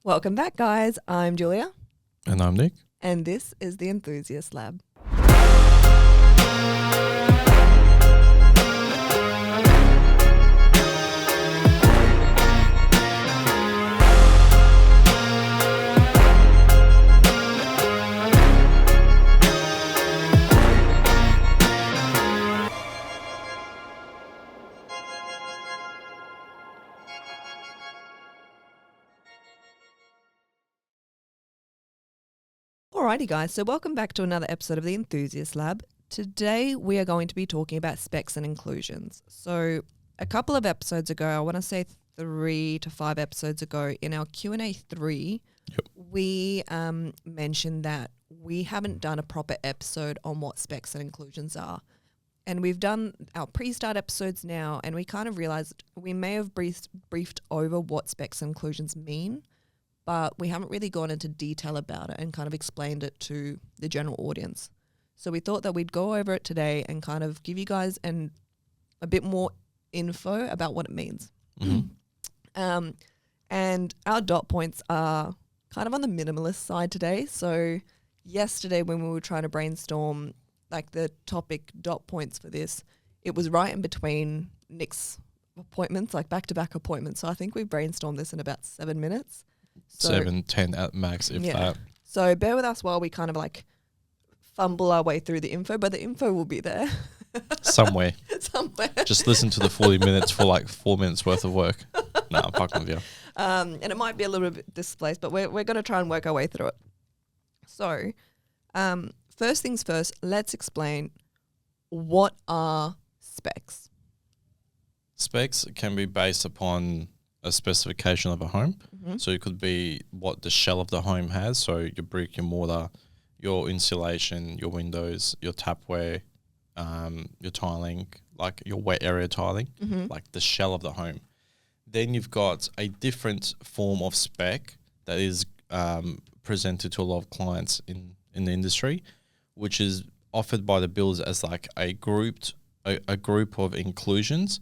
Welcome back, guys. I'm Julia. And I'm Nick. And this is the Enthusiast Lab. Alrighty guys, so welcome back to another episode of the Enthusiast Lab. Today we are going to be talking about specs and inclusions. So a couple of episodes ago, I want to say 3 to 5 episodes ago, in our Q&A 3, we mentioned that we haven't done a proper episode on what specs and inclusions are. And we've done our pre-start episodes now, and we kind of realized we may have briefed over what specs and inclusions mean, but we haven't really gone into detail about it and kind of explained it to the general audience. So we thought that we'd go over it today and kind of give you guys a bit more info about what it means. Mm-hmm. And our dot points are kind of on the minimalist side today. So yesterday when we were trying to brainstorm like the topic dot points for this, it was right in between Nick's appointments, like back-to-back appointments. So I think we brainstormed this in about 7 minutes. 7, 10 at max, if that. So bear with us while we kind of like fumble our way through the info, but the info will be there. Somewhere. Somewhere. Just listen to the 40 minutes for like 4 minutes worth of work. Nah, I'm fucking with you. And it might be a little bit displaced, but we're going to try and work our way through it. So first things first, let's explain what are specs. Specs can be based upon a specification of a home. Mm-hmm. So it could be what the shell of the home has. So your brick, your mortar, your insulation, your windows, your tapware, your tiling, like your wet area tiling, like the shell of the home. Then you've got a different form of spec that is presented to a lot of clients in the industry, which is offered by the builders as like a group of inclusions.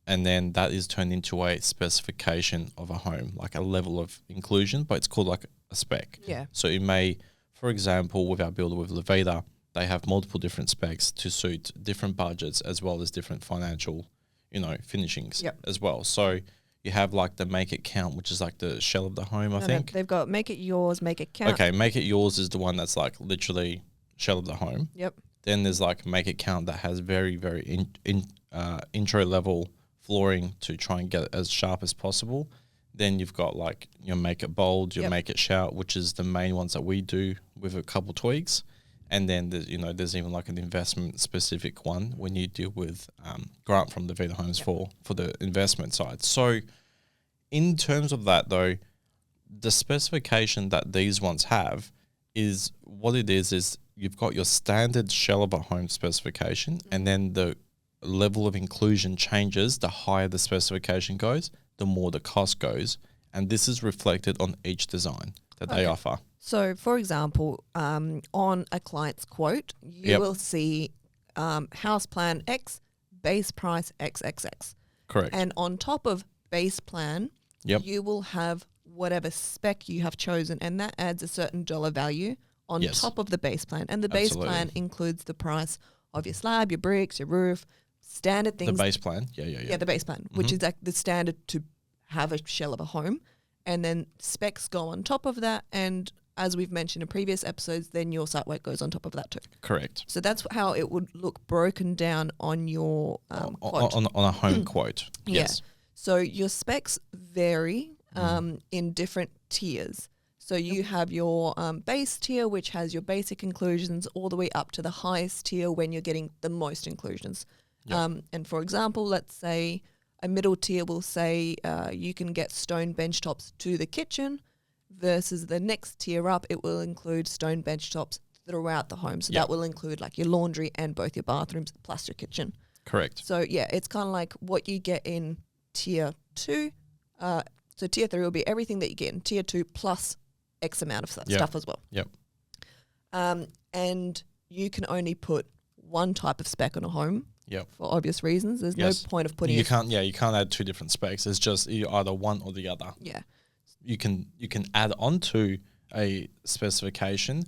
And then that is turned into a specification of a home, like a level of inclusion, but it's called like a spec. Yeah. So it may, for example, with our builder with Levita, they have multiple different specs to suit different budgets as well as different financial, finishings as well. So you have like the make it count, which is like the shell of the home, I think. They've got make it yours, make it count. Okay, make it yours is the one that's like literally shell of the home. Yep. Then there's like make it count that has very, very intro level flooring to try and get it as sharp as possible. Then you've got like your make it bold, your make it shout, which is the main ones that we do with a couple tweaks. And then there's even like an investment specific one when you deal with grant from the Vita Homes for the investment side. So in terms of that though, the specification that these ones have is what it is you've got your standard shell of a home specification, and then the level of inclusion changes. The higher the specification goes, the more the cost goes, and this is reflected on each design that they offer. So for example, on a client's quote, you will see house plan X, base price XXX. Correct. And on top of base plan, you will have whatever spec you have chosen, and that adds a certain dollar value on top of the base plan. And the base plan includes the price of your slab, your bricks, your roof, standard things. The base plan, yeah, the base plan, which is like the standard to have a shell of a home, and then specs go on top of that. And as we've mentioned in previous episodes, then your site work goes on top of that too. Correct. So that's how it would look broken down on your quote. On a home quote. Yes. So your specs vary in different tiers. So you have your base tier, which has your basic inclusions, all the way up to the highest tier when you're getting the most inclusions. And for example, let's say a middle tier will say you can get stone bench tops to the kitchen, versus the next tier up, it will include stone bench tops throughout the home. So that will include like your laundry and both your bathrooms plus your kitchen. Correct. So it's kind of like what you get in tier 2. So tier 3 will be everything that you get in tier 2 plus X amount of stuff as well. Yep. And you can only put one type of spec on a home. Yep. For obvious reasons. There's no point of putting you can't add two different specs. It's just either one or the other. Yeah. you can add on to a specification,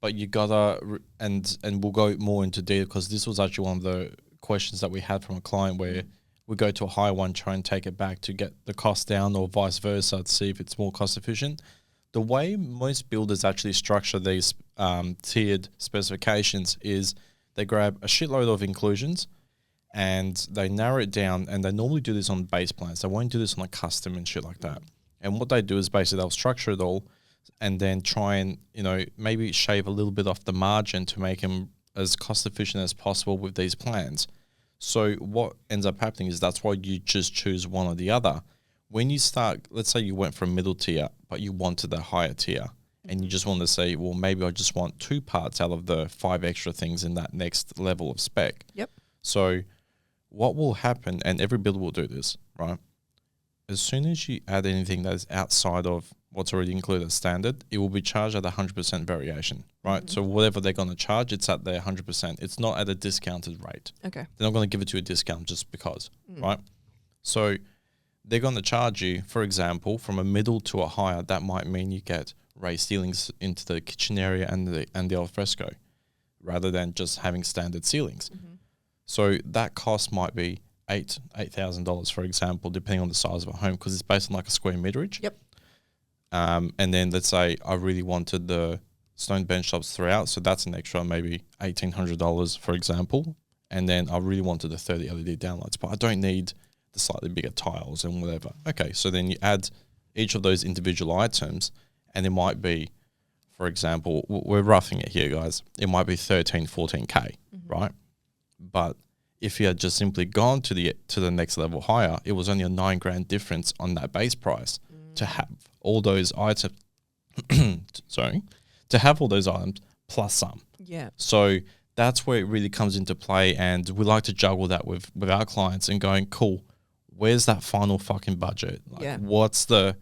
but you gotta and we'll go more into detail because this was actually one of the questions that we had from a client where we go to a higher one, try and take it back to get the cost down, or vice versa to see if it's more cost efficient. The way most builders actually structure these tiered specifications is they grab a shitload of inclusions and they narrow it down, and they normally do this on base plans. They won't do this on a custom and shit like that. And what they do is basically they'll structure it all and then try and, maybe shave a little bit off the margin to make them as cost efficient as possible with these plans. So what ends up happening is that's why you just choose one or the other. When you start, let's say you went from middle tier, but you wanted a higher tier, and you just want to say, well, maybe I just want 2 parts out of the 5 extra things in that next level of spec. Yep. So what will happen, and every builder will do this, right? As soon as you add anything that is outside of what's already included as standard, it will be charged at 100% variation, right? So whatever they're going to charge, it's at their 100%. It's not at a discounted rate. Okay. They're not going to give it to you a discount just because, right? So they're going to charge you, for example, from a middle to a higher. That might mean you get raised ceilings into the kitchen area and the al fresco, rather than just having standard ceilings. So that cost might be $8,000, for example, depending on the size of a home, because it's based on like a square meterage. Yep. And then let's say I really wanted the stone bench tops throughout, so that's an extra maybe $1,800, for example. And then I really wanted the 30 LED downlights, but I don't need the slightly bigger tiles and whatever. Okay, so then you add each of those individual items, and it might be, for example, we're roughing it here, guys. It might be 13, 14K, right? But if you had just simply gone to the next level higher, it was only a $9,000 difference on that base price to have all those items. To have all those items plus some. Yeah. So that's where it really comes into play, and we like to juggle that with our clients and going, cool, where's that final fucking budget? Like, what's the,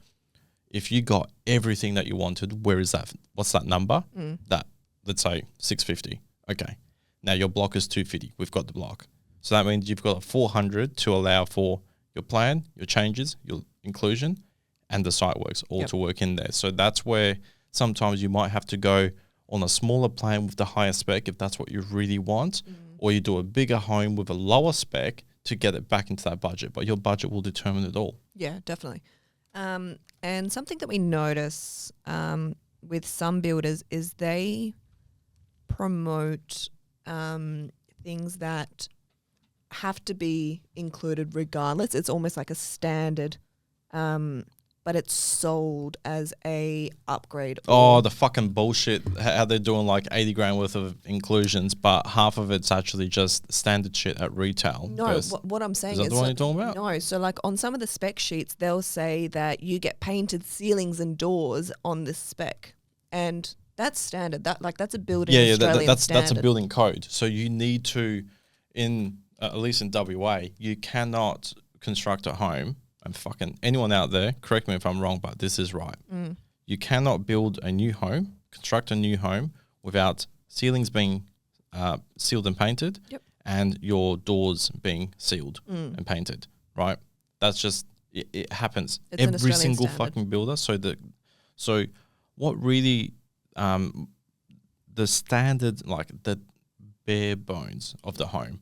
if you got everything that you wanted, where is that? What's that number? That, let's say 650. Okay. Now your block is 250. We've got the block. So that means you've got a 400 to allow for your plan, your changes, your inclusion, and the site works all to work in there. So that's where sometimes you might have to go on a smaller plan with the higher spec if that's what you really want, or you do a bigger home with a lower spec to get it back into that budget. But your budget will determine it all. Yeah, definitely. And something that we notice with some builders is they promote things that have to be included regardless. It's almost like a standard, but it's sold as a upgrade. Oh, the fucking bullshit! How they're doing like $80,000 worth of inclusions, but half of it's actually just standard shit at retail. No, what I'm saying is that the one you're talking about? No, so like on some of the spec sheets, they'll say that you get painted ceilings and doors on this spec, and that's standard. That's a building. That's a building code. So you need to, at least in WA, you cannot construct a home. And fucking anyone out there, correct me if I'm wrong, but this is right. You cannot build a new home, construct a new home without ceilings being sealed and painted, and your doors being sealed and painted. Right? That's just it happens. It's every single fucking builder. So what really the standard, like the bare bones of the home,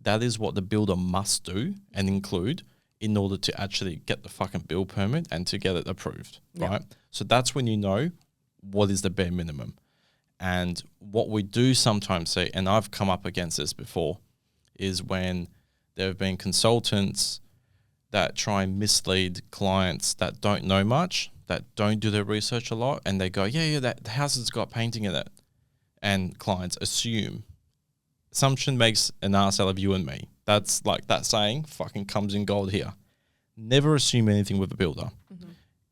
that is what the builder must do and include in order to actually get the fucking build permit and to get it approved, right? So that's when you know what is the bare minimum. And what we do sometimes say, and I've come up against this before, is when there have been consultants that try and mislead clients that don't know much, that don't do their research a lot, and they go, that the house has got painting in it. And clients assume. Assumption makes an ass out of you and me. That's like that saying fucking comes in gold here. Never assume anything with a builder.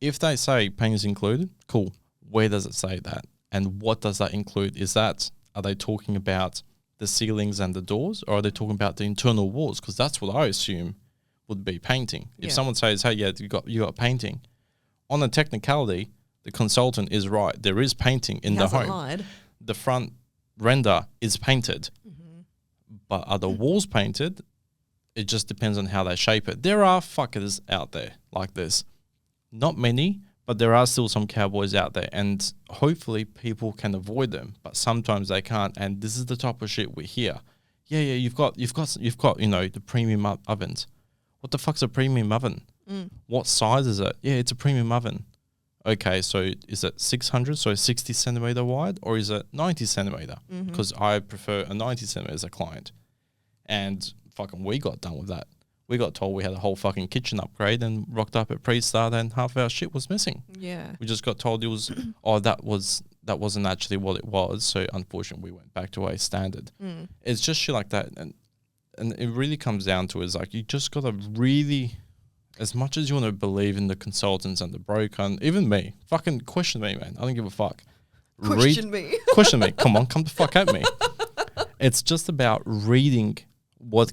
If they say paint is included, cool. Where does it say that? And what does that include? Are they talking about the ceilings and the doors, or are they talking about the internal walls? Because that's what I assume would be painting. If someone says, hey, you got painting, on a technicality, the consultant is right. There is painting in the home. Lied. The front render is painted. But are the walls painted? It just depends on how they shape it. There are fuckers out there like this. Not many, But there are still some cowboys out there, and hopefully people can avoid them. But sometimes they can't, and this is the type of shit we hear. Yeah, you've got the premium ovens. What the fuck's a premium oven? What size is it? Yeah, it's a premium oven. Okay, so is it 600, so 60 centimeter wide, or is it 90 centimeter? Because I prefer a 90 centimeter as a client. And fucking we got done with that. We got told we had a whole fucking kitchen upgrade and rocked up at pre-start and half our shit was missing. Yeah. We just got told it was, that wasn't actually what it was. So unfortunately we went back to a standard. It's just shit like that. And it really comes down to is like, you just got to really, as much as you want to believe in the consultants and the broker and even me, fucking question me, man. I don't give a fuck. Question me. Question me. Come on, come the fuck at me. It's just about reading what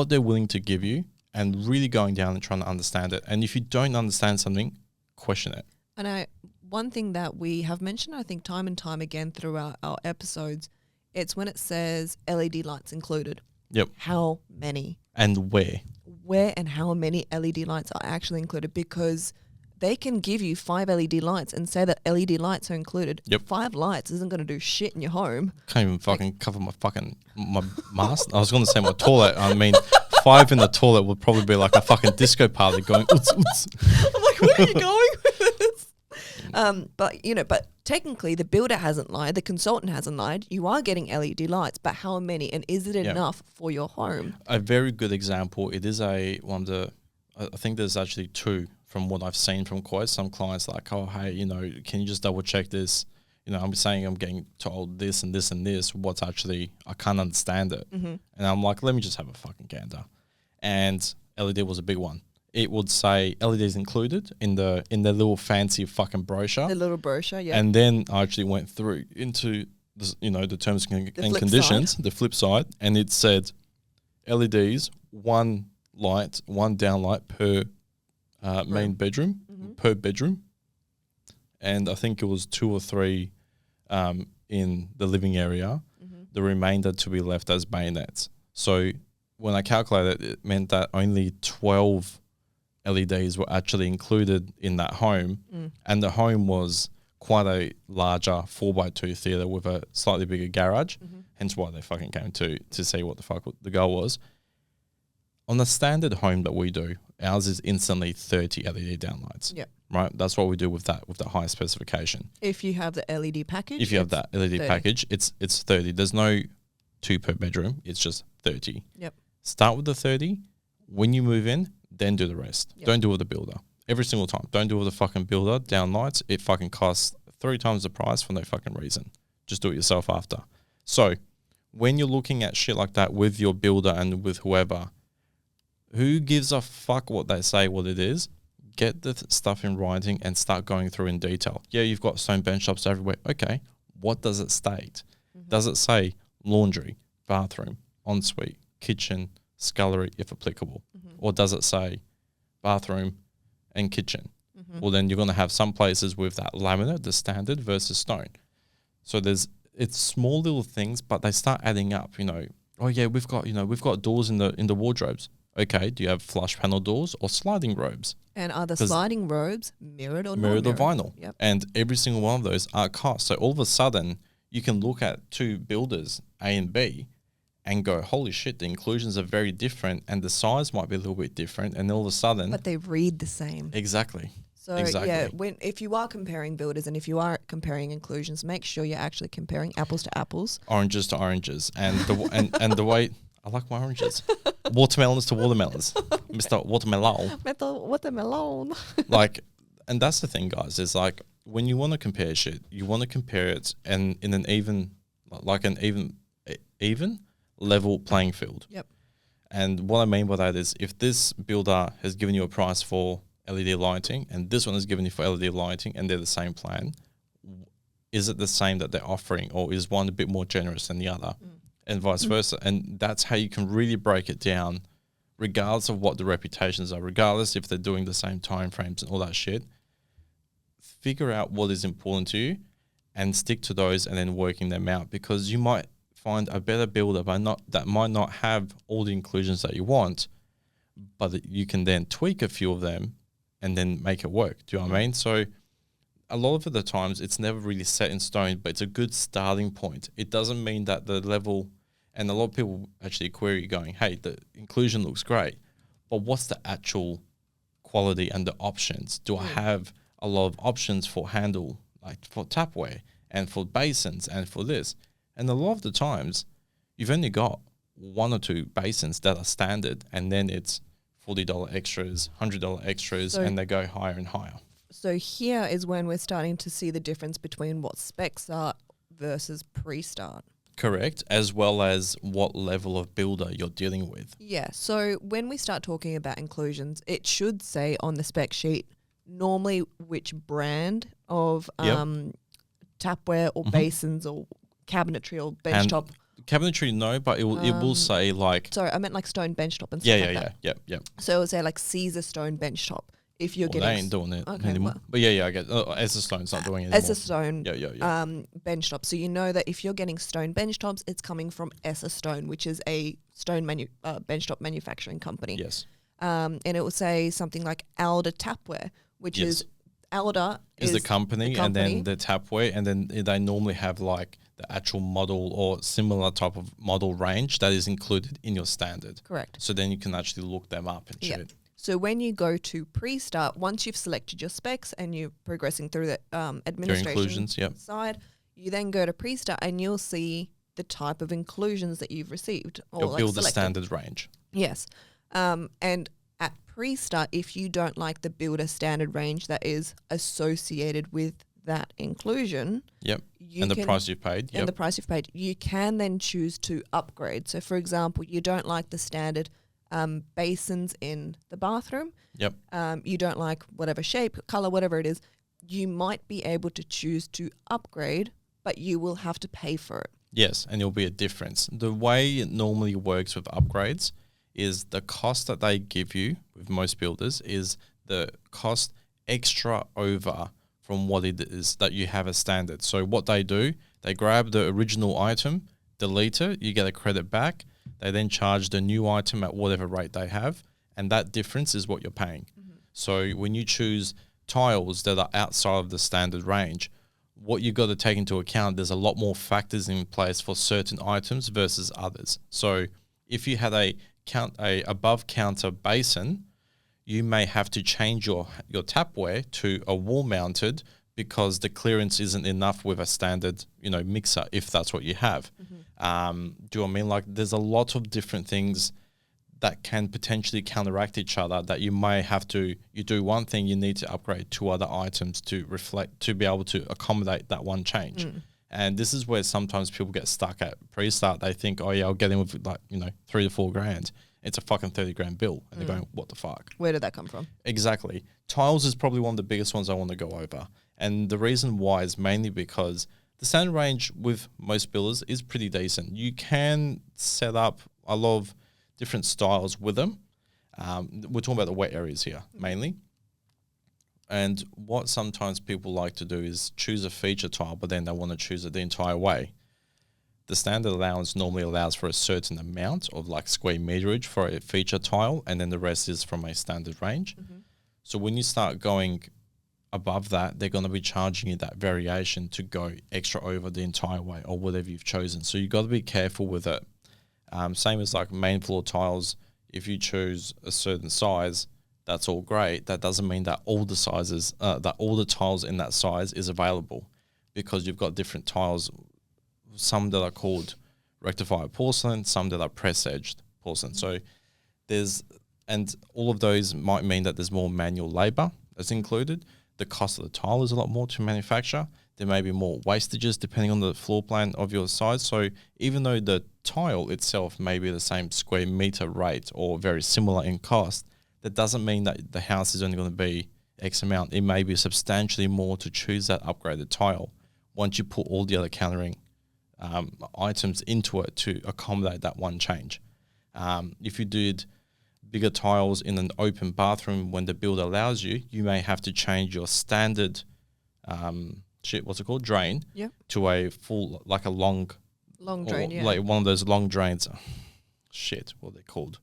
they're willing to give you and really going down and trying to understand it. And if you don't understand something, question it. And one thing that we have mentioned, I think time and time again throughout our episodes, it's when it says LED lights included. Yep. How many? And where? Where and how many LED lights are actually included, because they can give you 5 LED lights and say that LED lights are included. Yep. 5 lights isn't going to do shit in your home. Can't even fucking cover my mask. I was going to say my toilet. I mean, 5 in the toilet would probably be like a fucking disco party going, oots, oots. I'm like, where are you going with this? But technically the builder hasn't lied. The consultant hasn't lied. You are getting LED lights, but how many? And is it enough for your home? A very good example. It is I think there's actually 2 from what I've seen from quotes. Some clients like, oh, hey, can you just double check this? I'm saying I'm getting told this and this and this. What's actually, I can't understand it. And I'm like, let me just have a fucking gander. And LED was a big one. It would say LEDs included in the little fancy fucking brochure. The little brochure, yeah. And then I actually went through into the terms and conditions, the flip side, and it said LEDs, 1 light, 1 downlight per main bedroom, per bedroom. And I think it was 2 or 3 in the living area, the remainder to be left as bayonets. So when I calculated it meant that only 12 LEDs were actually included in that home, and the home was quite a larger 4x2 theatre with a slightly bigger garage, hence why they fucking came to see what the fuck the goal was. On the standard home that we do, ours is instantly 30 LED downlights. Yeah. Right? That's what we do with the high specification. If you have the LED package. If you have that LED 30. package, it's 30. There's no 2 per bedroom. It's just 30. Yep. Start with the 30. When you move in, then do the rest. Yep. Don't do it with the builder. Every single time. Don't do it with the fucking builder. Downlights, it fucking costs 3 times the price for no fucking reason. Just do it yourself after. So when you're looking at shit like that with your builder and with whoever, who gives a fuck what they say, what it is? Get the stuff in writing and start going through in detail. Yeah, you've got stone bench tops everywhere. Okay, what does it state? Does it say laundry, bathroom, ensuite, kitchen, scullery, if applicable? Or does it say bathroom and kitchen? Well, then you're going to have some places with that laminate, the standard versus stone. So it's small little things, but they start adding up. Oh yeah, we've got doors in the wardrobes. Okay, do you have flush panel doors or sliding robes? And are the sliding robes mirrored or mirrored or non-mirrored? vinyl? Yep. And every single one of those are cost. So all of a sudden, you can look at 2 builders, A and B, and go, holy shit, the inclusions are very different and the size might be a little bit different. And all of a sudden... But they read the same. Exactly. So yeah, if you are comparing builders and if you are comparing inclusions, make sure you're actually comparing apples to apples. Oranges to oranges. And the way... I like my oranges. Watermelons to watermelons. Mr. Watermelon. Watermelon. And that's the thing, guys, is like when you want to compare shit, you want to compare it in an even level playing field. Yep. And what I mean by that is if this builder has given you a price for LED lighting and this one has given you for LED lighting and they're the same plan, is it the same that they're offering or is one a bit more generous than the other? And vice versa. And that's how you can really break it down, regardless of what the reputations are, regardless if they're doing the same time frames and all that shit. Figure out what is important to you and stick to those and then working them out, because you might find a better builder that might not have all the inclusions that you want, but you can then tweak a few of them and then make it work. Do you know what I mean? So a lot of the times it's never really set in stone, but it's a good starting point. It doesn't mean that the level, and a lot of people actually query going, hey, the inclusion looks great, but what's the actual quality and the options? Do I have a lot of options for handle, like for tapware and for basins and for this? And a lot of the times you've only got one or two basins that are standard, and then it's $40 extras, $100 extras, and they go higher and higher. So here is when we're starting to see the difference between what specs are versus pre-start. Correct, as well as what level of builder you're dealing with. Yeah, so when we start talking about inclusions, it should say on the spec sheet normally which brand of tapware or basins or cabinetry or benchtop. Cabinetry, no, but it will say like... Sorry, I meant like stone benchtop and stuff like that. Yeah. So it will say like Caesar stone benchtop. If you're getting... they ain't doing it anymore. Well, but I get Essa Stone's not doing it anymore. Essa Stone benchtop. So you know that if you're getting stone benchtops, it's coming from Essa Stone, which is a stone benchtop manufacturing company. Yes. And it will say something like Alder Tapware, which is... Alder is the company, and then the tapware, and then they normally have like the actual model or similar type of model range that is included in your standard. Correct. So then you can actually look them up and shit. So when you go to pre-start, once you've selected your specs and you're progressing through the administration side, you then go to pre-start and you'll see the type of inclusions that you've received. Or you'll build selected. the standard range. Yes. And at pre-start, if you don't like the builder standard range that is associated with that inclusion. Yep. And the price you've paid. And the price you've paid. You can then choose to upgrade. So for example, you don't like the standard basins in the bathroom. Yep. You don't like whatever shape, color, whatever it is. You might be able to choose to upgrade, but you will have to pay for it. Yes, and there'll be a difference. The way it normally works with upgrades is the cost that they give you with most builders is the cost extra over from what it is that you have as standard. So what they do, they grab the original item, delete it, you get a credit back. They then charge the new item at whatever rate they have, and that difference is what you're paying. Mm-hmm. So when you choose tiles that are outside of the standard range, what you've got to take into account, there's a lot more factors in place for certain items versus others. So if you had a above counter basin, you may have to change your tapware to a wall mounted because the clearance isn't enough with a standard, mixer, if that's what you have. Mm-hmm. Do you know what I mean? Like there's a lot of different things that can potentially counteract each other that you may have to, you do one thing, you need to upgrade two other items to be able to accommodate that one change. Mm. And this is where sometimes people get stuck at pre-start. They think, oh yeah, I'll get in with $3 to $4 grand. It's a fucking $30,000 bill. And they're going, what the fuck? Where did that come from? Exactly. Tiles is probably one of the biggest ones I want to go over. And the reason why is mainly because the standard range with most builders is pretty decent. You can set up a lot of different styles with them. We're talking about the wet areas here, mainly. And what sometimes people like to do is choose a feature tile, but then they want to choose it the entire way. The standard allowance normally allows for a certain amount of like square meterage for a feature tile, and then the rest is from a standard range. Mm-hmm. So when you start going above that, they're going to be charging you that variation to go extra over the entire way or whatever you've chosen. So you've got to be careful with it. Same as like main floor tiles, if you choose a certain size, that's all great. That doesn't mean that all the sizes, that all the tiles in that size is available, because you've got different tiles, some that are called rectified porcelain, some that are press-edged porcelain. Mm-hmm. So and all of those might mean that there's more manual labor that's included. The cost of the tile is a lot more to manufacture. There may be more wastages depending on the floor plan of your size. So even though the tile itself may be the same square meter rate or very similar in cost, that doesn't mean that the house is only going to be X amount. It may be substantially more to choose that upgraded tile once you put all the other countering items into it to accommodate that one change. If you did bigger tiles in an open bathroom when the builder allows you, you may have to change your standard drain to a full, like a long drain, like one of those long drains. What are they called?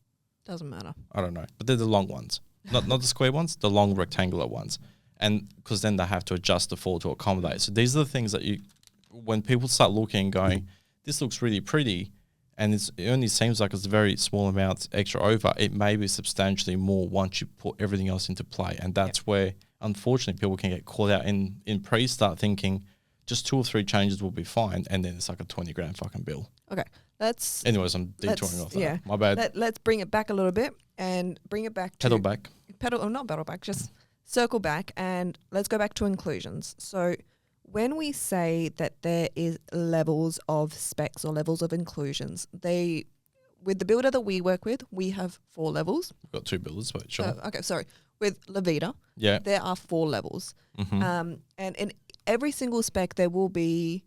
Doesn't matter. I don't know, but they're the long ones. not the square ones, the long rectangular ones, and because then they have to adjust the floor to accommodate. So these are the things that when people start looking and going, this looks really pretty, and it only seems like it's a very small amount extra over, it may be substantially more once you put everything else into play, and that's where unfortunately people can get caught out in pre-start thinking just 2 or 3 changes will be fine, and then it's like a 20 grand fucking bill. Okay, Anyways, I'm detouring off that. Yeah, my bad. Let's bring it back a little bit and bring it back to not pedal back, just circle back, and let's go back to inclusions. So when we say that there is levels of specs or levels of inclusions, with the builder that we work with, we have 4 levels. We've got 2 builders, but sure. Okay, sorry. With Levita, yeah, there are 4 levels. And in every single spec, there will be,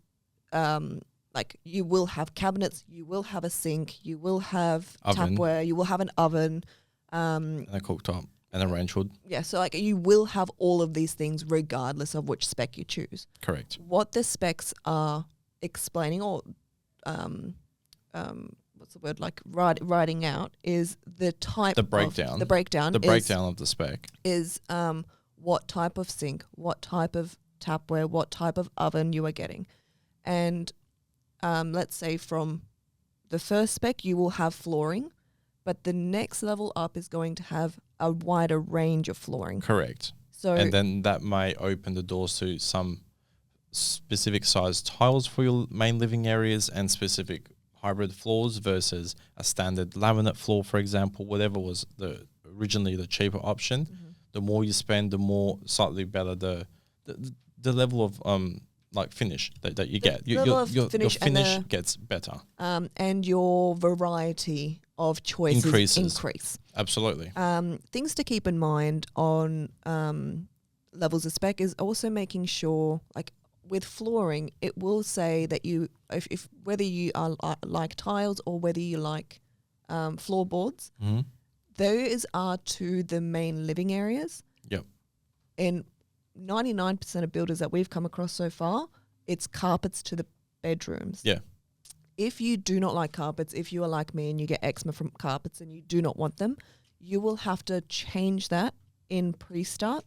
like, you will have cabinets, you will have a sink, you will have tapware, you will have an oven. And a cooktop and a range hood. Yeah, so like you will have all of these things regardless of which spec you choose. Correct. What the specs are explaining or what's the word, like writing out is the type the breakdown. The breakdown of the spec is what type of sink, what type of tapware, what type of oven you are getting. And let's say from the first spec you will have flooring, but the next level up is going to have a wider range of flooring. Correct. So and then that may open the doors to some specific size tiles for your main living areas and specific hybrid floors versus a standard laminate floor, for example, whatever was originally the cheaper option. The more you spend, the more slightly better the level of like finish that you get. Your finish gets better. And your variety of choices increase. Absolutely. Things to keep in mind on levels of spec is also making sure, like with flooring, it will say that you, if whether you are like tiles or whether you like floorboards, those are to the main living areas. Yep. And 99% of builders that we've come across so far, it's carpets to the bedrooms. Yeah. If you do not like carpets, if you are like me and you get eczema from carpets and you do not want them, you will have to change that in pre-start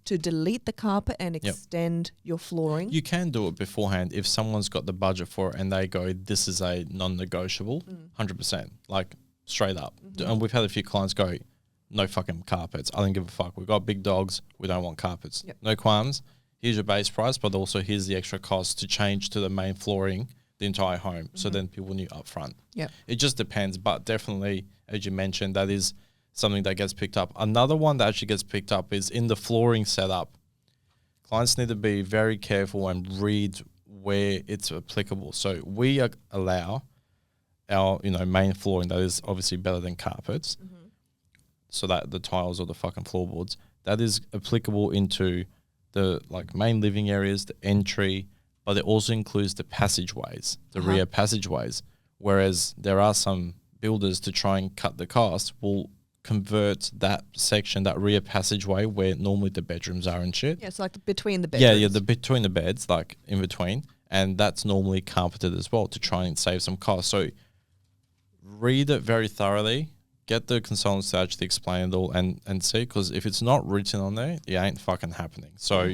to delete the carpet and extend your flooring. You can do it beforehand if someone's got the budget for it and they go, this is a non-negotiable, 100%, like straight up. And we've had a few clients go, no fucking carpets. I don't give a fuck. We've got big dogs. We don't want carpets. No qualms. Here's your base price, but also here's the extra cost to change to the main flooring the entire home. So then people knew up front. It just depends, but definitely, as you mentioned, that is something that gets picked up. Another one that actually gets picked up is in the flooring setup. Clients need to be very careful and read where it's applicable. So we allow our main flooring that is obviously better than carpets, so that the tiles or the fucking floorboards, that is applicable into the main living areas, the entry, but it also includes the passageways, the rear passageways. Whereas there are some builders, to try and cut the cost, will convert that section, that rear passageway where normally the bedrooms are and shit. Yeah, it's like between the bedrooms. Yeah, the between the beds, like in between. And that's normally carpeted as well to try and save some cost. So read it very thoroughly. Get the consultants to actually explain it all and see, because if it's not written on there, it ain't fucking happening. So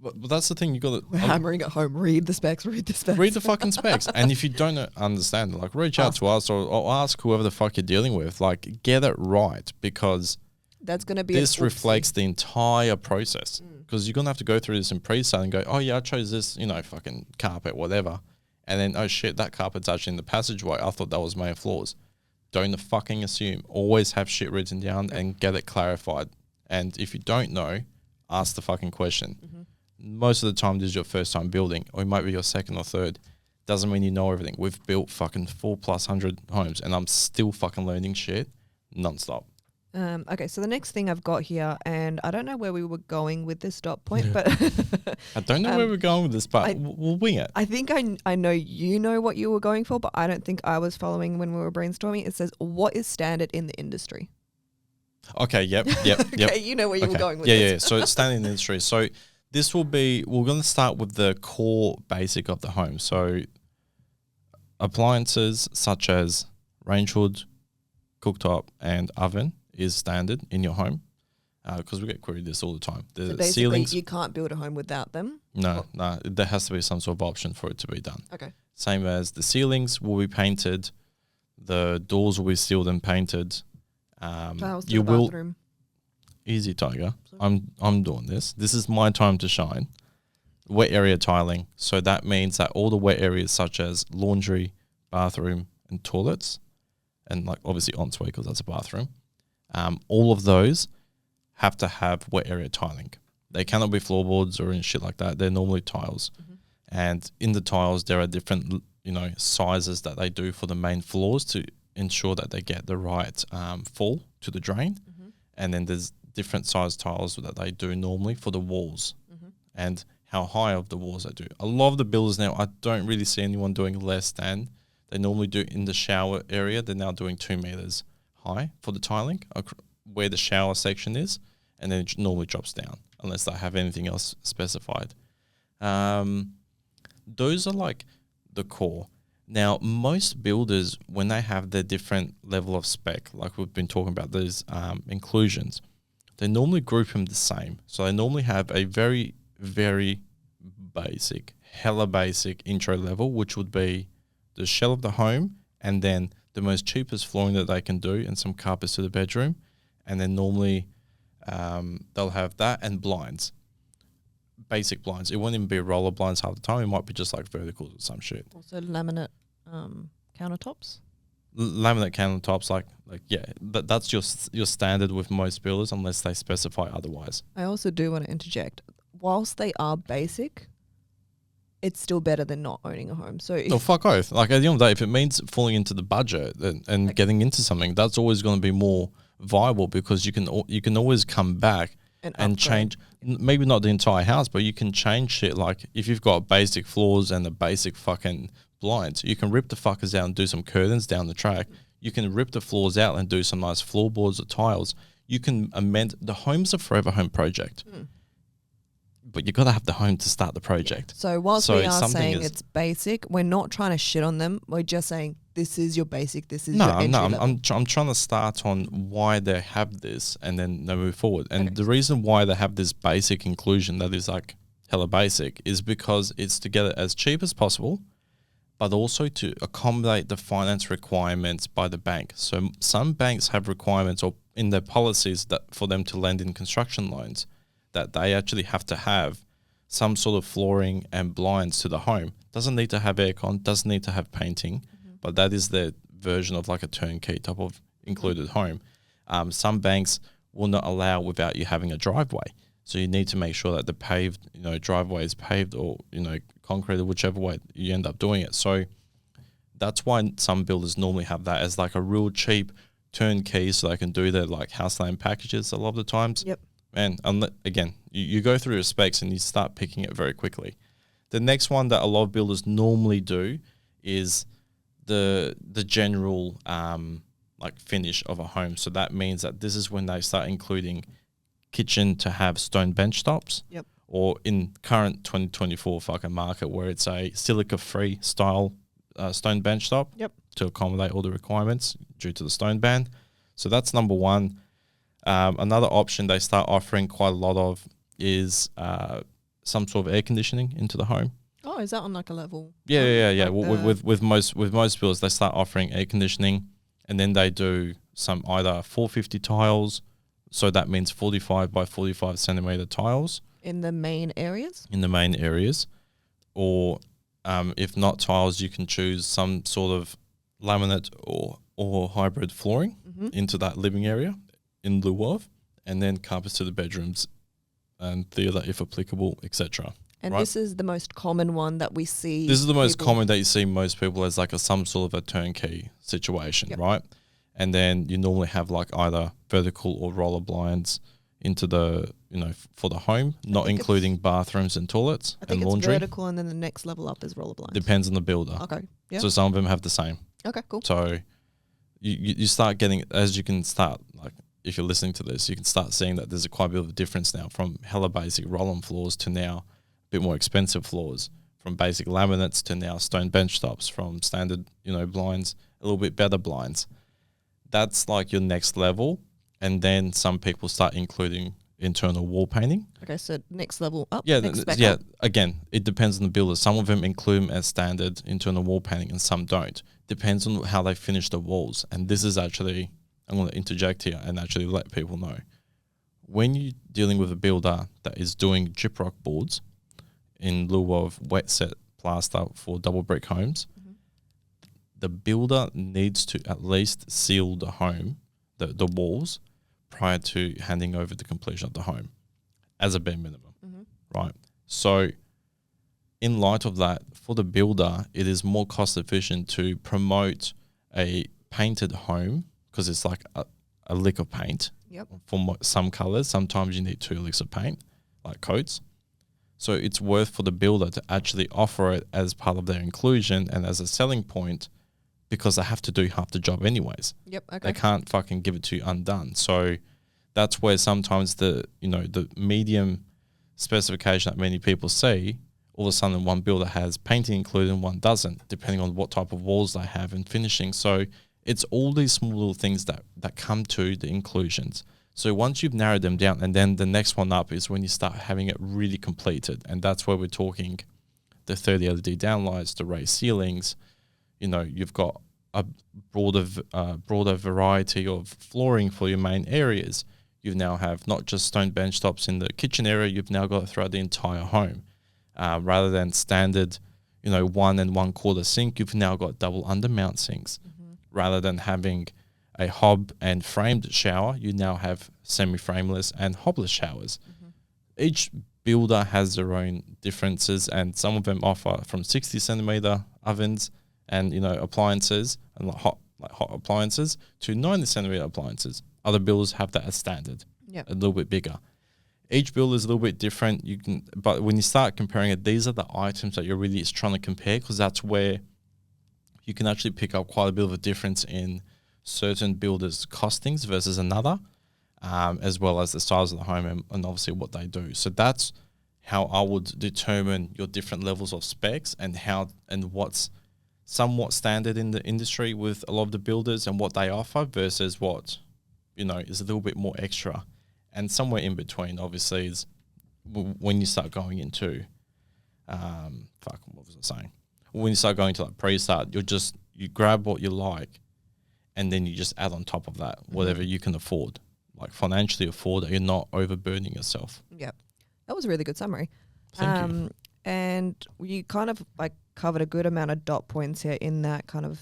but that's the thing, you got to... We're hammering at home, read the specs. Read the fucking specs. And if you don't understand, reach out to us or ask whoever the fuck you're dealing with. Get it right, because that's going to be this reflects the entire process. Because you're going to have to go through this in pre-sale and go, oh yeah, I chose this, fucking carpet, whatever. And then, oh shit, that carpet's actually in the passageway. I thought that was main floors. Don't fucking assume. Always have shit written down and get it clarified. And if you don't know, ask the fucking question. Most of the time, this is your first time building, or it might be your second or third. Doesn't mean you know everything. We've built fucking 400+ homes, and I'm still fucking learning shit nonstop. Okay, so the next thing I've got here, and I don't know where we were going with this dot point, but I don't know where we're going with this, but we'll wing it. I think I know you know what you were going for, but I don't think I was following when we were brainstorming. It says, what is standard in the industry? Okay, yep. Okay, you know where you were going with this. Yeah. So it's standard in the industry. So this will be, we're going to start with the core basic of the home. So appliances such as range hood, cooktop, and oven is standard in your home. because we get queried this all the time. The So basically, ceilings, you can't build a home without them. no, there has to be some sort of option for it to be done. Okay. Same as the ceilings will be painted, the doors will be sealed and painted. Tiles to You the will bathroom. easy, Tiger. Sorry. I'm doing this. This is my time to shine. Wet area tiling. So that means that all the wet areas such as laundry, bathroom, and toilets, and like obviously ensuite because that's a bathroom, all of those have to have wet area tiling. They cannot be floorboards or any shit like that. They're normally tiles. Mm-hmm. And in the tiles, there are different, sizes that they do for the main floors to ensure that they get the right fall to the drain. Mm-hmm. And then there's different size tiles that they do normally for the walls and how high of the walls they do. A lot of the builders now, I don't really see anyone doing less than they normally do in the shower area. They're now doing 2 meters high for the tiling where the shower section is, and then it normally drops down unless they have anything else specified. Those are like the core. Now, most builders, when they have their different level of spec, like we've been talking about those inclusions, they normally group them the same. So they normally have a very, very basic, hella basic intro level, which would be the shell of the home and then the most cheapest flooring that they can do and some carpets to the bedroom. And then normally they'll have that and blinds. Basic blinds. It won't even be roller blinds half the time. It might be just like verticals or some shit. Also laminate countertops. Laminate countertops, that's your standard with most builders unless they specify otherwise. I also do want to interject. Whilst they are basic, it's still better than not owning a home. So if, No, fuck oath. Like at the end of the day, if it means falling into the budget and getting into something, that's always going to be more viable because you can always come back and change, maybe not the entire house, but you can change shit. Like if you've got basic floors and the basic fucking blinds, you can rip the fuckers out and do some curtains down the track. You can rip the floors out and do some nice floorboards or tiles. You can amend. The home's a forever home project. But you got to have the home to start the project. So whilst we are saying it's basic, we're not trying to shit on them. We're just saying this is your basic, this is your entry level. I'm trying to start on why they have this and then they move forward. And the reason why they have this basic inclusion that is like hella basic is because it's to get it as cheap as possible, but also to accommodate the finance requirements by the bank. So some banks have requirements or in their policies that for them to lend in construction loans, that they actually have to have some sort of flooring and blinds to the home. Doesn't need to have aircon, doesn't need to have painting, but that is their version of like a turnkey type of included home. Some banks will not allow without you having a driveway. So you need to make sure that the paved, driveway is paved or, concrete or whichever way you end up doing it. So that's why some builders normally have that as like a real cheap turnkey so they can do their like house land packages a lot of the times. Yep. And again, you go through your specs and you start picking it very quickly. The next one that a lot of builders normally do is the general finish of a home. So that means that this is when they start including kitchen to have stone bench tops. Yep. Or in current 2024 fucking market where it's a silica-free style stone bench top. Yep. To accommodate all the requirements due to the stone ban. So that's number one. Another option they start offering quite a lot of is some sort of air conditioning into the home. Oh, is that on like a level? Yeah. Like with most builders, they start offering air conditioning, and then they do some either 450 tiles, so that means 45 by 45 centimeter tiles in the main areas. Or if not tiles, you can choose some sort of laminate or hybrid flooring into that living area in lieu of, and then carpets to the bedrooms and theatre if applicable, etc. And this is the most common one that we see. This is the most common that you see most people as like some sort of a turnkey situation, right? And then you normally have like either vertical or roller blinds into the, for the home, not including bathrooms and toilets and laundry. It's vertical and then the next level up is roller blinds. Depends on the builder. Okay. Yeah. So some of them have the same. Okay, cool. So you start getting, as you can start, like if you're listening to this, you can start seeing that there's quite a bit of a difference now from hella basic roll-on floors to now a bit more expensive floors, from basic laminates to now stone bench tops, from standard, blinds, a little bit better blinds. That's like your next level. and then some people start including internal wall painting. Okay, so next level up. Yeah, next spec yeah. up. Again, it depends on the builder. Some of them include them as standard internal wall painting, and some don't. Depends on how they finish the walls. And this is actually, I'm going to interject here and actually let people know. When you're dealing with a builder that is doing gyprock boards in lieu of wet set plaster for double brick homes, the builder needs to at least seal the home, the walls, prior to handing over the completion of the home as a bare minimum, right? So in light of that, for the builder, it is more cost efficient to promote a painted home because it's like a lick of paint. Yep. For some colors, sometimes you need 2 licks of paint, like coats. So it's worth for the builder to actually offer it as part of their inclusion and as a selling point, because they have to do half the job anyways. Yep. Okay. They can't fucking give it to you undone. So that's where sometimes the medium specification that many people see, all of a sudden one builder has painting included and one doesn't, depending on what type of walls they have and finishing. So it's all these small little things that come to the inclusions. So once you've narrowed them down, and then the next one up is when you start having it really completed. And that's where we're talking the 30 LED downlights, the raised ceilings. You've got a broader variety of flooring for your main areas. You now have not just stone bench tops in the kitchen area, you've now got it throughout the entire home. Rather than standard, 1 1/4 sink, you've now got double undermount sinks. Rather than having a hob and framed shower, you now have semi-frameless and hobless showers. Each builder has their own differences, and some of them offer from 60 centimeter ovens and appliances and hot appliances to 90 centimeter appliances. Other builders have that as standard, a little bit bigger. Each builder is a little bit different. But when you start comparing it, these are the items that you're really trying to compare, because that's where you can actually pick up quite a bit of a difference in certain builders' costings versus another, as well as the size of the home and obviously what they do. So that's how I would determine your different levels of specs and what's somewhat standard in the industry with a lot of the builders and what they offer versus what is a little bit more extra. And somewhere in between, obviously, is when you start going into what was I saying? When you start going to like pre-start, you grab what you like, and then you just add on top of that whatever you can afford, like financially afford it. You're not overburdening yourself. Yep, that was a really good summary. Thank you. And you kind of like covered a good amount of dot points here in that kind of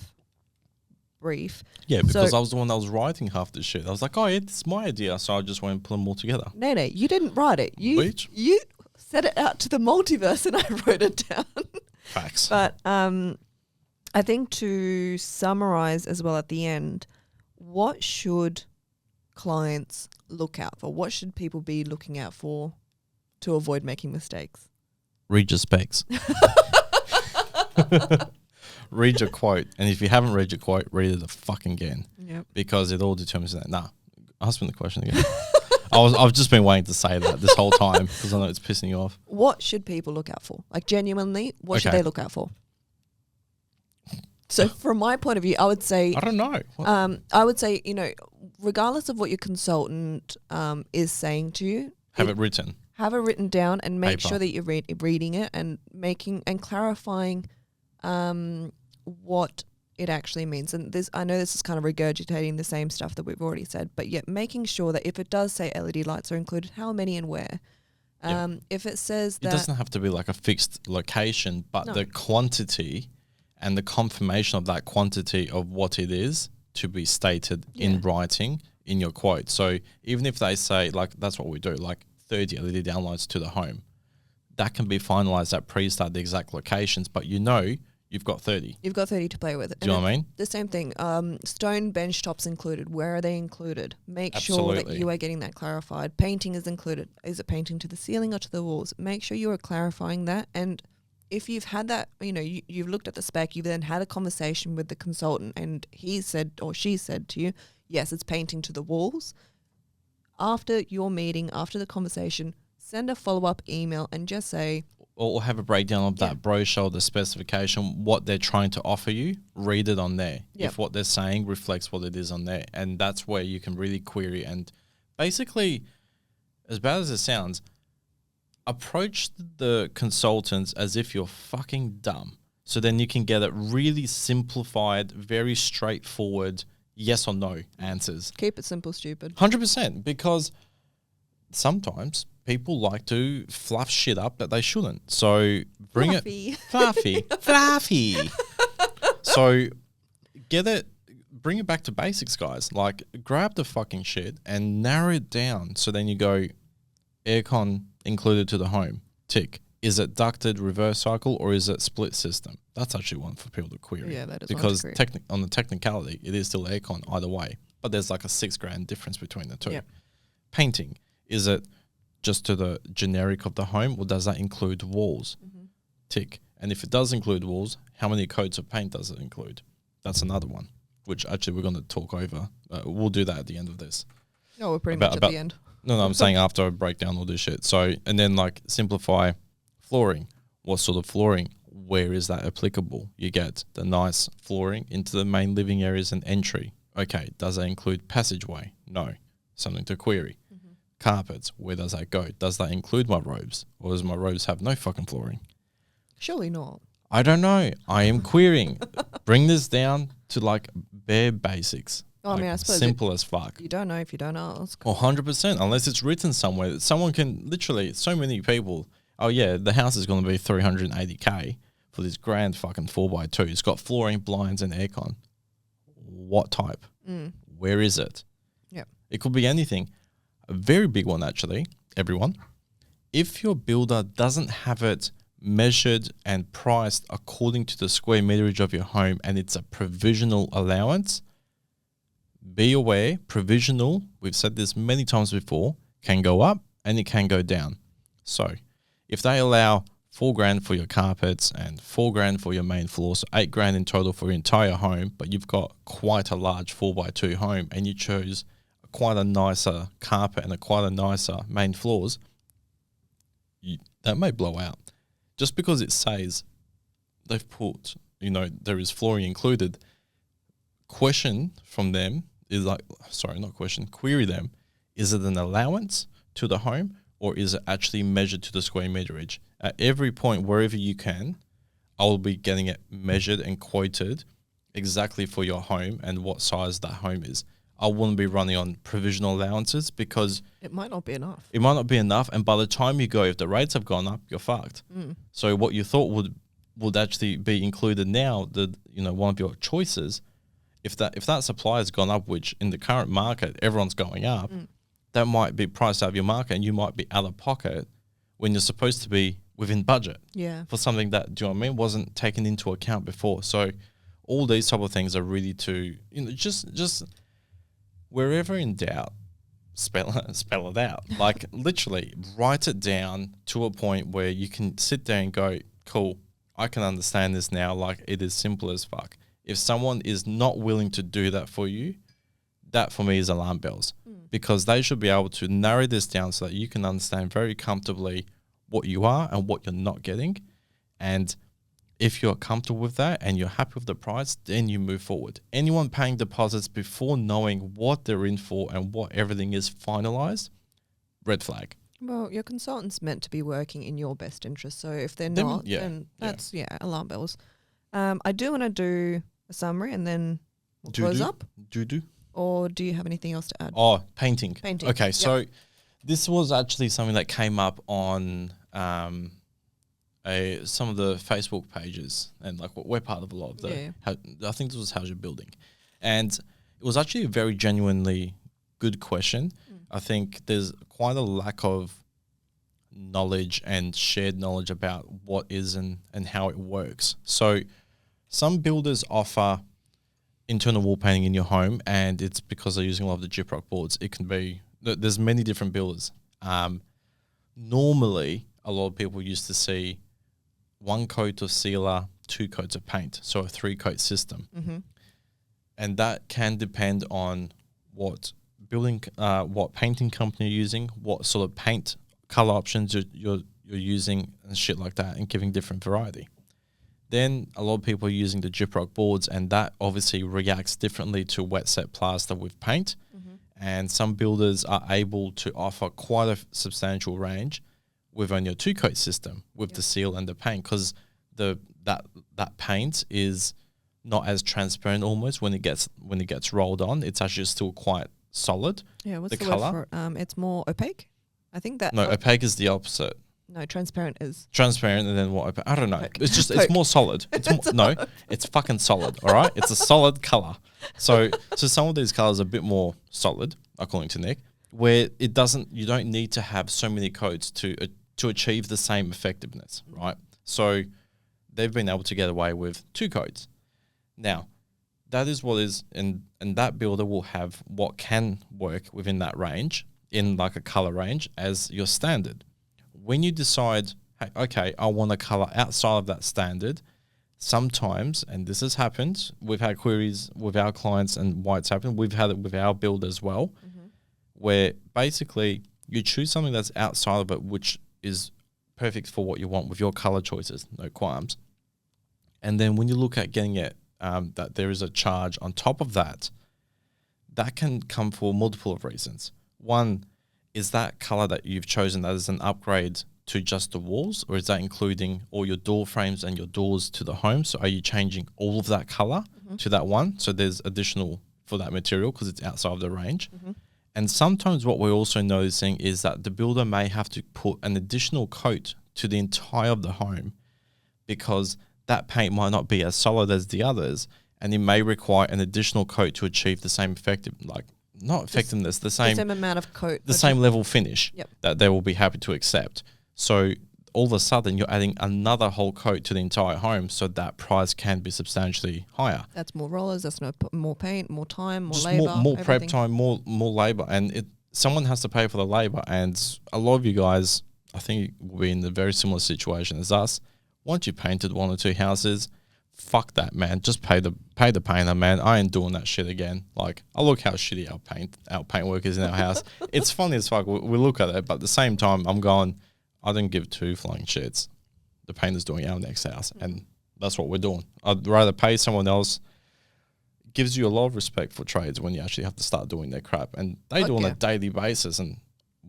brief. Yeah, because I was the one that was writing half this shit. I was like, oh, it's my idea, so I just went and put them all together. No, you didn't write it. You set it out to the multiverse, and I wrote it down. Facts. But I think to summarize as well at the end, what should clients look out for? What should people be looking out for to avoid making mistakes? Read your specs. Read your quote. And if you haven't read your quote, read it fucking again. Yep. Because it all determines that. Nah, ask me the question again. I've just been waiting to say that this whole time because I know it's pissing you off. What should people look out for? Like genuinely, what should Okay. they look out for? So from my point of view, I would say I don't know. I would say, regardless of what your consultant is saying to you, Have it written. have it written down and make Paper. sure that you're reading it and making and clarifying what it actually means. And I know this is kind of regurgitating the same stuff that we've already said, but yet making sure that if it does say LED lights are included, how many and where. If it says that It doesn't have to be like a fixed location, but No. the quantity and the confirmation of that quantity of what it is to be stated in writing in your quote. So even if they say, like, that's what we do, like 30 LED downloads to the home, that can be finalized at pre-start, the exact locations, but you've got 30. you've got 30 to play with. Do you know what I mean? The same thing. Stone bench tops included. Where are they included? Make sure that Absolutely. you are getting that clarified. Painting is included. Is it painting to the ceiling or to the walls? Make sure you are clarifying that. And if you've had that, you've looked at the spec, you've then had a conversation with the consultant and he said or she said to you, yes, it's painting to the walls. After your meeting, after the conversation, send a follow-up email and just say, or have a breakdown of that brochure, the specification, what they're trying to offer you, read it on there. Yep. If what they're saying reflects what it is on there. And that's where you can really query and basically, as bad as it sounds, approach the consultants as if you're fucking dumb. So then you can get it really simplified, very straightforward, yes or no answers. Keep it simple, stupid. 100%, because sometimes people like to fluff shit up that they shouldn't. So bring Fluffy. fluffy. So bring it back to basics, guys. Like, grab the fucking shit and narrow it down. So then you go, aircon included to the home, tick. Is it ducted reverse cycle or is it split system? That's actually one for people to query. Yeah, that is because one to query. on the technicality, it is still aircon either way. But there's like a $6,000 difference between the two. Yep. Painting, is it just to the generic of the home or does that include walls? Mm-hmm. Tick. And if it does include walls, how many coats of paint does it include? That's another one, which actually we're going to talk over. We'll do that at the end of this. No, we're pretty much at the end. No, I'm saying after I break down all this shit. So, and then like simplify flooring. What sort of flooring? Where is that applicable? You get the nice flooring into the main living areas and entry. Okay, does that include passageway? No. Something to query. Mm-hmm. Carpets, where does that go? Does that include my robes? Or does my robes have no fucking flooring? Surely not. I don't know. I am querying. Bring this down to like bare basics. Oh, I mean, I suppose simple as fuck. You don't know if you don't ask. Or 100%, unless it's written somewhere. Someone can literally, so many people, oh yeah, the house is going to be 380K for this grand fucking 4x2. It's got flooring, blinds and aircon. What type? Where is it? Yeah. It could be anything. A very big one actually, everyone. If your builder doesn't have it measured and priced according to the square meterage of your home and it's a provisional allowance, be aware, provisional, we've said this many times before, can go up and it can go down. So if they allow $4,000 for your carpets and $4,000 for your main floor, so $8,000 in total for your entire home, but you've got quite a large 4x2 home and you chose quite a nicer carpet and quite a nicer main floors, that may blow out. Just because it says they've put, there is flooring included, question from them is like, query them. Is it an allowance to the home or is it actually measured to the square meterage? At every point, wherever you can, I will be getting it measured and quoted exactly for your home and what size that home is. I wouldn't be running on provisional allowances because it might not be enough. It might not be enough. And by the time you go, if the rates have gone up, you're fucked. So what you thought would actually be included now, one of your choices, if that supply has gone up, which in the current market, everyone's going up, that might be priced out of your market and you might be out of pocket when you're supposed to be within budget. Yeah. For something that, do you know what I mean, wasn't taken into account before. So all these type of things are really to, just wherever in doubt, spell it out. Like literally write it down to a point where you can sit there and go, cool, I can understand this now. Like it is simple as fuck. If someone is not willing to do that for you, that for me is alarm bells because they should be able to narrow this down so that you can understand very comfortably what you are and what you're not getting. And if you're comfortable with that and you're happy with the price, then you move forward. Anyone paying deposits before knowing what they're in for and what everything is finalized, red flag. Well, your consultant's meant to be working in your best interest. So if they're not, yeah, then that's, alarm bells. I do want to do a summary and then close up. Do. Or do you have anything else to add? Oh, painting. Painting. Okay, so this was actually something that came up on some of the Facebook pages, and like we're part of a lot of the. I think this was How's Your Building, and it was actually a very genuinely good question. I think there's quite a lack of knowledge and shared knowledge about what is and how it works. So some builders offer internal wall painting in your home, and it's because they're using a lot of the gyprock boards. It can be, there's many different builders. Normally, a lot of people used to see 1 coat of sealer, 2 coats of paint, so a 3-coat system. And that can depend on what painting company you're using, what sort of paint color options you're you're using and shit like that, and giving different variety. Then a lot of people are using the gyprock boards, and that obviously reacts differently to wet set plaster with paint. And some builders are able to offer quite a substantial range with only a 2-coat system with the seal and the paint, because that paint is not as transparent almost when it gets rolled on. It's actually still quite solid. Yeah, what's the color word for it? It's more opaque. I think that no, opaque is the opposite. No, transparent is Transparent, and then what? I don't know. Opaque. It's just it's more solid. It's fucking solid. All right, it's a solid color. So some of these colors are a bit more solid, according to Nick, where it doesn't. You don't need to have so many coats to achieve the same effectiveness, right? So they've been able to get away with 2 coats. Now, that is what is, and that builder will have what can work within that range in like a color range as your standard. When you decide, hey, okay, I want a color outside of that standard, sometimes, and this has happened, we've had queries with our clients and why it's happened, we've had it with our build as well, where basically you choose something that's outside of it, which is perfect for what you want with your color choices, no qualms. And then when you look at getting it, that there is a charge on top of that, that can come for multiple of reasons. One is that color that you've chosen that is an upgrade to just the walls, or is that including all your door frames and your doors to the home? So are you changing all of that color to that one? So there's additional for that material because it's outside of the range. And sometimes what we're also noticing is that the builder may have to put an additional coat to the entire of the home because that paint might not be as solid as the others, and it may require an additional coat to achieve the same the same amount of coat, the same level finish that they will be happy to accept. So all of a sudden you're adding another whole coat to the entire home, so that price can be substantially higher. That's more rollers, that's more paint, more time, more just labor, more prep time, more labor, and someone has to pay for the labor. And a lot of you guys, I think, will be in a very similar situation as us. Once you painted 1 or 2 houses, fuck that, man. Just pay the painter, man. I ain't doing that shit again. Like, I look how shitty our paint work is in our house. It's funny as fuck. We look at it, but at the same time, I'm going, I don't give 2 flying shits. The painter's doing our next house, and that's what we're doing. I'd rather pay someone else. It gives you a lot of respect for trades when you actually have to start doing their crap, and they do on a daily basis. And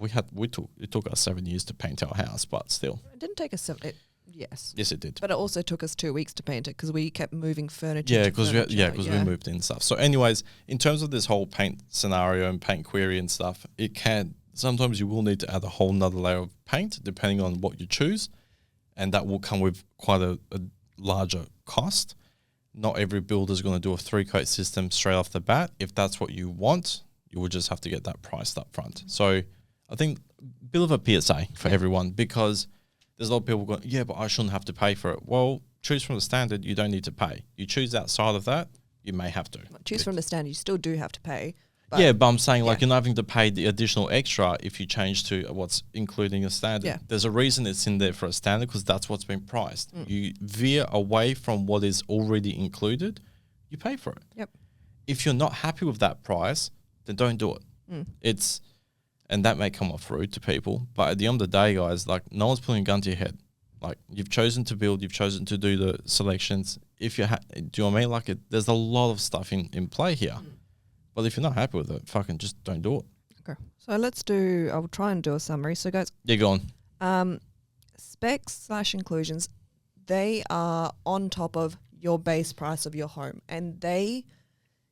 it took us 7 years to paint our house, but still, it didn't take us 7. Yes, it did. But it also took us 2 weeks to paint it because we kept moving furniture. Yeah, because we moved in stuff. So, anyways, in terms of this whole paint scenario and paint query and stuff, sometimes you will need to add a whole nother layer of paint depending on what you choose, and that will come with quite a larger cost. Not every builder is going to do a 3-coat system straight off the bat. If that's what you want, you will just have to get that priced up front. So, I think a bit of a PSA for everyone, because there's a lot of people going, yeah, but I shouldn't have to pay for it. Well, choose from the standard, you don't need to pay. You choose outside of that, you may have to. Choose from the standard, you still do have to pay. But I'm saying you're not having to pay the additional extra if you change to what's including a standard. Yeah. There's a reason it's in there for a standard, because that's what's been priced. You veer away from what is already included, you pay for it. Yep. If you're not happy with that price, then don't do it. And that may come off rude to people, but at the end of the day, guys, like, no one's putting a gun to your head. Like, you've chosen to build, you've chosen to do the selections. If you do you know what I mean? Like, there's a lot of stuff in play here. But if you're not happy with it, fucking just don't do it. Okay. So I'll try and do a summary. So guys. Yeah, go on. Specs/inclusions, they are on top of your base price of your home, and they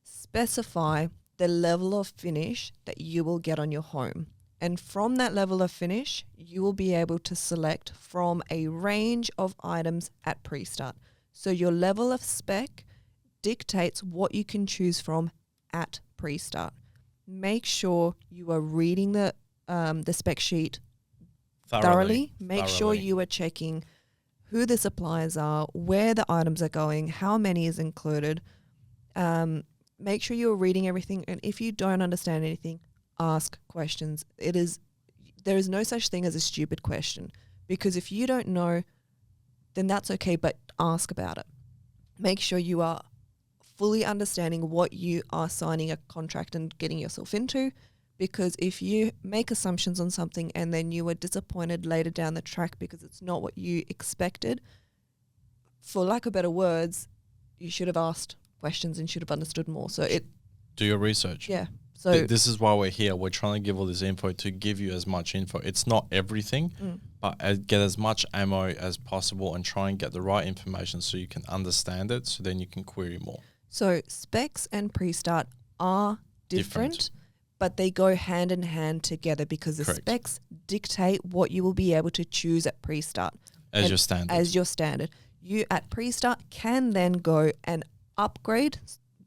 specify the level of finish that you will get on your home. And from that level of finish, you will be able to select from a range of items at pre-start. So your level of spec dictates what you can choose from at pre-start. Make sure you are reading the spec sheet thoroughly. Make sure you are checking who the suppliers are, where the items are going, how many is included. Make sure you're reading everything, and if you don't understand anything, ask questions. There is no such thing as a stupid question, because if you don't know, then that's okay, but ask about it. Make sure you are fully understanding what you are signing a contract and getting yourself into because if you make assumptions on something and then you were disappointed later down the track because it's not what you expected, for lack of better words, you should have asked questions and should have understood more. So do your research. Yeah. So this is why we're here. We're trying to give all this info to give you as much info. It's not everything, but get as much ammo as possible and try and get the right information so you can understand it, so then you can query more. So specs and pre-start are different, but they go hand in hand together because the specs dictate what you will be able to choose at pre-start. As your standard. You at pre-start can then go and upgrade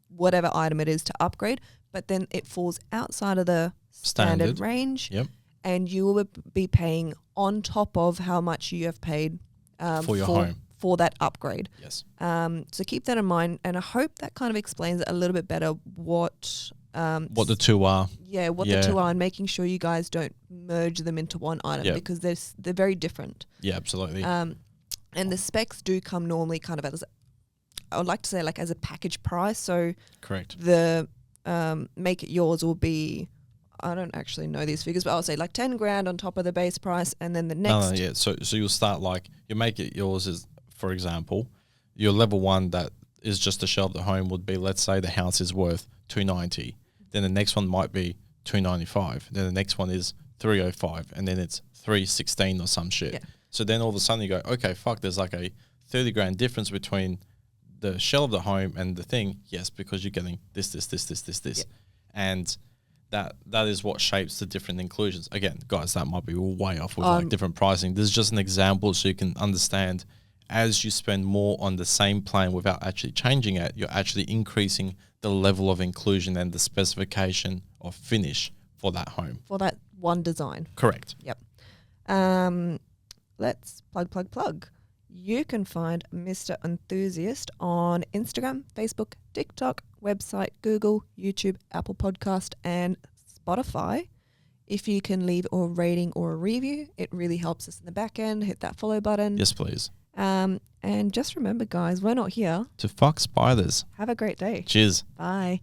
whatever item it is to upgrade, but then it falls outside of the standard range. Yep. And you will be paying on top of how much you have paid for your home. For that upgrade. Yes. So keep that in mind, and I hope that kind of explains a little bit better what the two are. Yeah, the two are, and making sure you guys don't merge them into one item because they're very different. Yeah, absolutely. And the specs do come normally kind of as, I would like to say, like as a package price. So correct. The make it yours will be, I don't actually know these figures, but I'll say like 10 grand on top of the base price, and then the next. So you'll start like you make it yours is, for example, your level 1 that is just a shelf at home would be, let's say the house is worth 290. Then the next one might be 295. Then the next one is 305, and then it's 316 or some shit. Yeah. So then all of a sudden you go, okay, fuck, there's like a 30 grand difference between the shell of the home and the thing. Yes, because you're getting this. Yeah. And that is what shapes the different inclusions. Again, guys, that might be way off with like different pricing. This is just an example so you can understand as you spend more on the same plan without actually changing it, you're actually increasing the level of inclusion and the specification of finish for that home. For that one design. Correct. Yep. Let's plug. You can find Mr. Enthusiast on Instagram, Facebook, TikTok, website, Google, YouTube, Apple Podcast, and Spotify. If you can leave a rating or a review, it really helps us in the back end. Hit that follow button. Yes, please. And just remember, guys, we're not here to fuck spiders. Have a great day. Cheers. Bye.